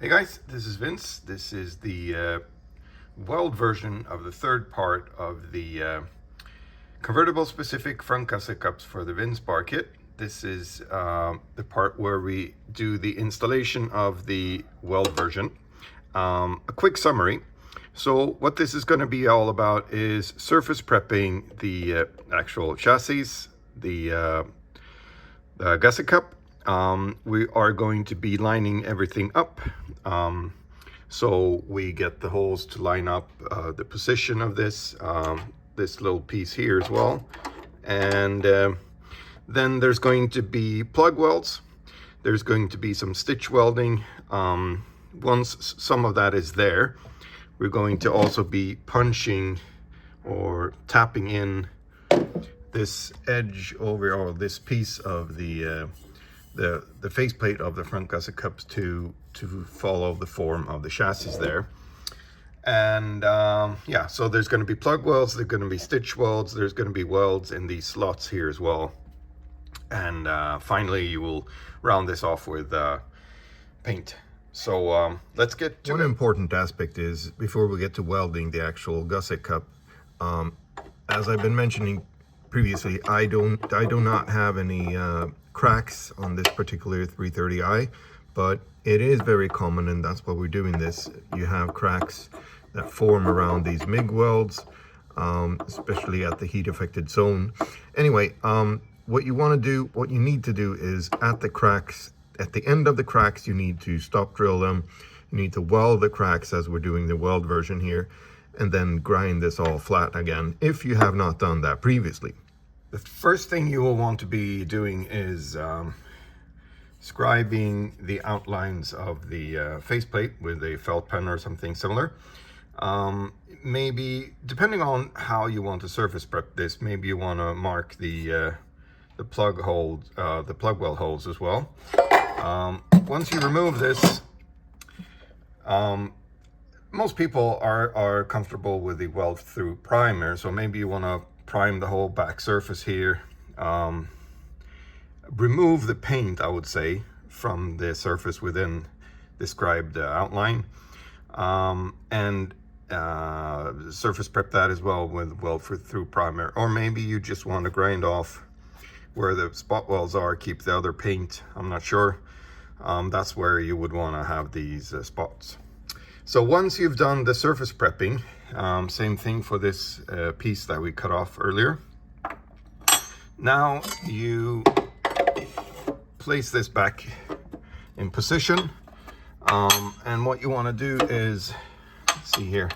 Hey guys, this is Vince. This is the weld version of the third part of the convertible specific front gusset cups for the VinceBar kit. This is the part where we do the installation of the weld version. A quick summary. So what this is going to be all about is surface prepping the actual chassis, the gusset cup. We are going to be lining everything up, so we get the holes to line up the position of this this little piece here as well. And then there's going to be plug welds. There's going to be some stitch welding. Once some of that is there, we're going to also be punching or tapping in this edge over, or this piece of the faceplate of the front gusset cups to follow the form of the chassis there. And yeah, so there's going to be plug welds, there's going to be stitch welds, there's going to be welds in these slots here as well. And finally you will round this off with paint. So let's get to it. One important aspect is, before we get to welding the actual gusset cup, as I've been mentioning previously, I do not have any cracks on this particular 330i, but it is very common, and that's why we're doing this. You have cracks that form around these MIG welds, especially at the heat affected zone. Anyway, what you need to do is at the end of the cracks, you need to stop drill them. You need to weld the cracks as we're doing the weld version here, and then grind this all flat again if you have not done that previously. The first thing you will want to be doing is scribing the outlines of the faceplate with a felt pen or something similar. Maybe, depending on how you want to surface prep this, maybe you want to mark the plug hole, the plug weld holes as well. Once you remove this, most people are comfortable with the weld through primer, so maybe you want to prime the whole back surface here. Remove the paint, I would say, from the surface within described outline, and surface prep that as well with weld through primer. Or maybe you just want to grind off where the spot welds are, keep the other paint, I'm not sure. That's where you would want to have these spots. So once you've done the surface prepping, same thing for this piece that we cut off earlier. Now you place this back in position, and what you want to do is, let's see here,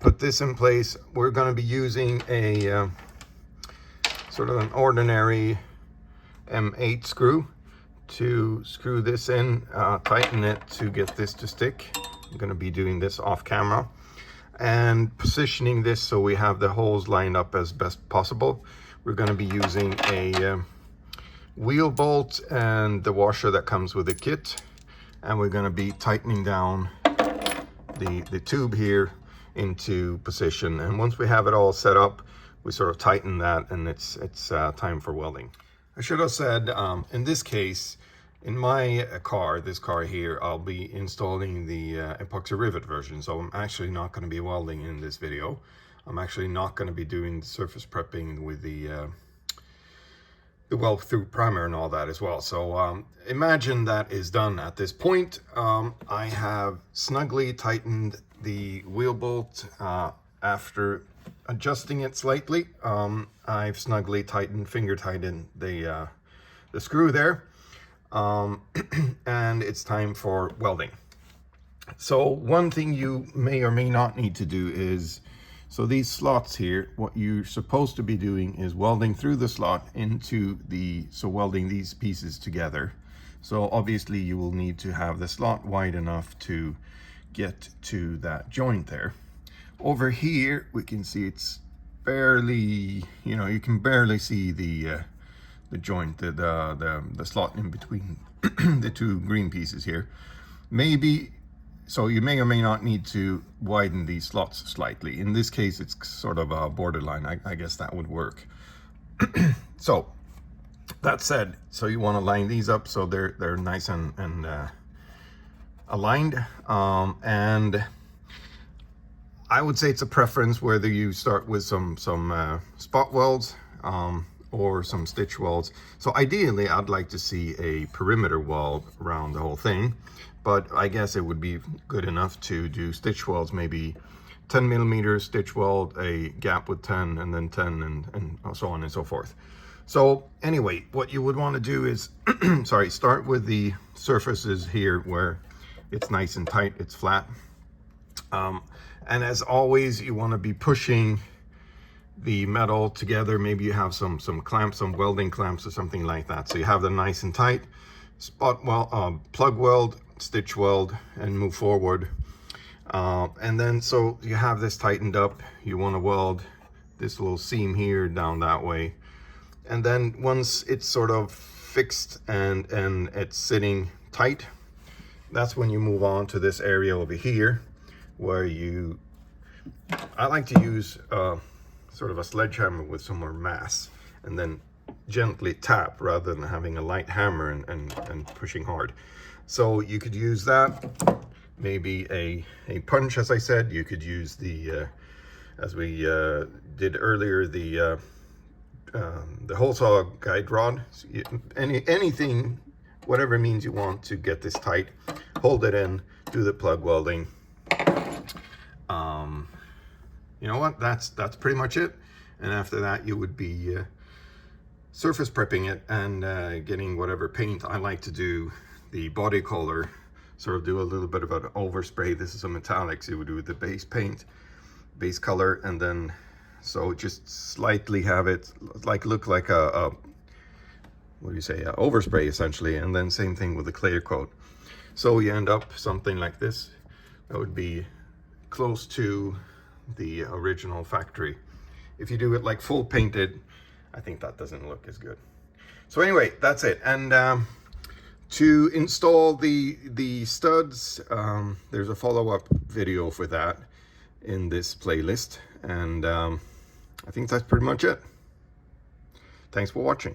put this in place. We're going to be using a sort of an ordinary M8 screw to screw this in, tighten it to get this to stick. I'm going to be doing this off camera and positioning this so we have the holes lined up as best possible. We're going to be using a wheel bolt and the washer that comes with the kit, and we're going to be tightening down the tube here into position. And once we have it all set up, we sort of tighten that, and it's time for welding. I should have said, in this case, in my car, this car here, I'll be installing the epoxy rivet version, so I'm actually not going to be welding in this video. I'm actually not going to be doing the surface prepping with the weld through primer and all that as well. So imagine that is done at this point. I have snugly tightened the wheel bolt after adjusting it slightly. I've snugly finger tightened the screw there. And it's time for welding. So one thing you may or may not need to do is, so these slots here, what you're supposed to be doing is welding through the slot into welding these pieces together. So obviously you will need to have the slot wide enough to get to that joint there. Over here we can see it's barely, you can barely see the joint, the slot in between the two green pieces here. Maybe, so you may or may not need to widen these slots slightly. In this case, it's sort of a borderline. I guess that would work. So that said, so you want to line these up so they're nice and aligned, and I would say it's a preference whether you start with some spot welds or some stitch welds. So ideally I'd like to see a perimeter weld around the whole thing, but I guess it would be good enough to do stitch welds, maybe 10 millimeter stitch weld, a gap with 10, and then 10, and so on and so forth. So anyway, what you would want to do is sorry, start with the surfaces here where it's nice and tight, it's flat, and as always you want to be pushing the metal together. Maybe you have some clamps, some welding clamps or something like that, so you have them nice and tight. Spot weld, plug weld, stitch weld, and move forward. And then so you have this tightened up, you want to weld this little seam here down that way, and then once it's sort of fixed and it's sitting tight, that's when you move on to this area over here where I like to use sort of a sledgehammer with some more mass, and then gently tap rather than having a light hammer and pushing hard. So you could use that, maybe a punch, as I said. You could use the as we did earlier, the hole saw guide rod. So anything, whatever means you want to get this tight, hold it in, do the plug welding. You know what, that's pretty much it. And after that you would be surface prepping it and getting whatever paint. I like to do the body color, sort of do a little bit of an overspray. This is a metallic, so you would do the base paint, base color, and then so just slightly have it like look like a what do you say, overspray essentially, and then same thing with the clear coat. So you end up something like this. That would be close to the original factory. If you do it like full painted, I think that doesn't look as good. So anyway, that's it. And to install the studs, there's a follow-up video for that in this playlist, and I think that's pretty much it. Thanks for watching.